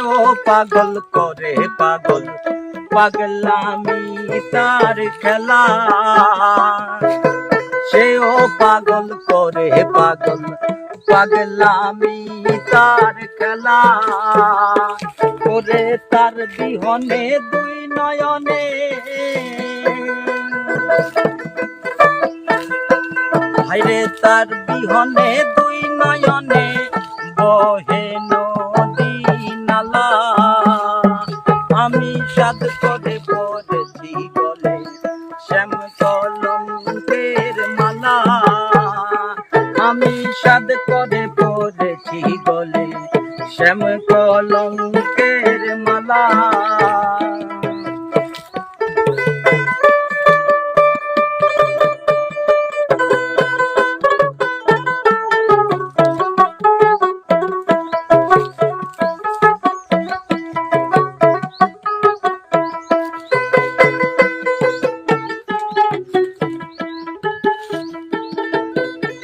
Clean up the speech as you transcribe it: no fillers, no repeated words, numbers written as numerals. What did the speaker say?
সেও পাগল করে পাগল পাগলামি তার খেলা সেও পাগল করে পাগল পাগলামি তার খেলা করে তার বিহনে দুই নয়নে হায়রে তার বিহনে দুই নয়নে বহে নদী নালা আমি সাধ করে পড়েছি গলে শ্যাম কলঙ্কের মালা আমি সাধ করে পড়েছি গলে শ্যাম কলঙ্কের মালা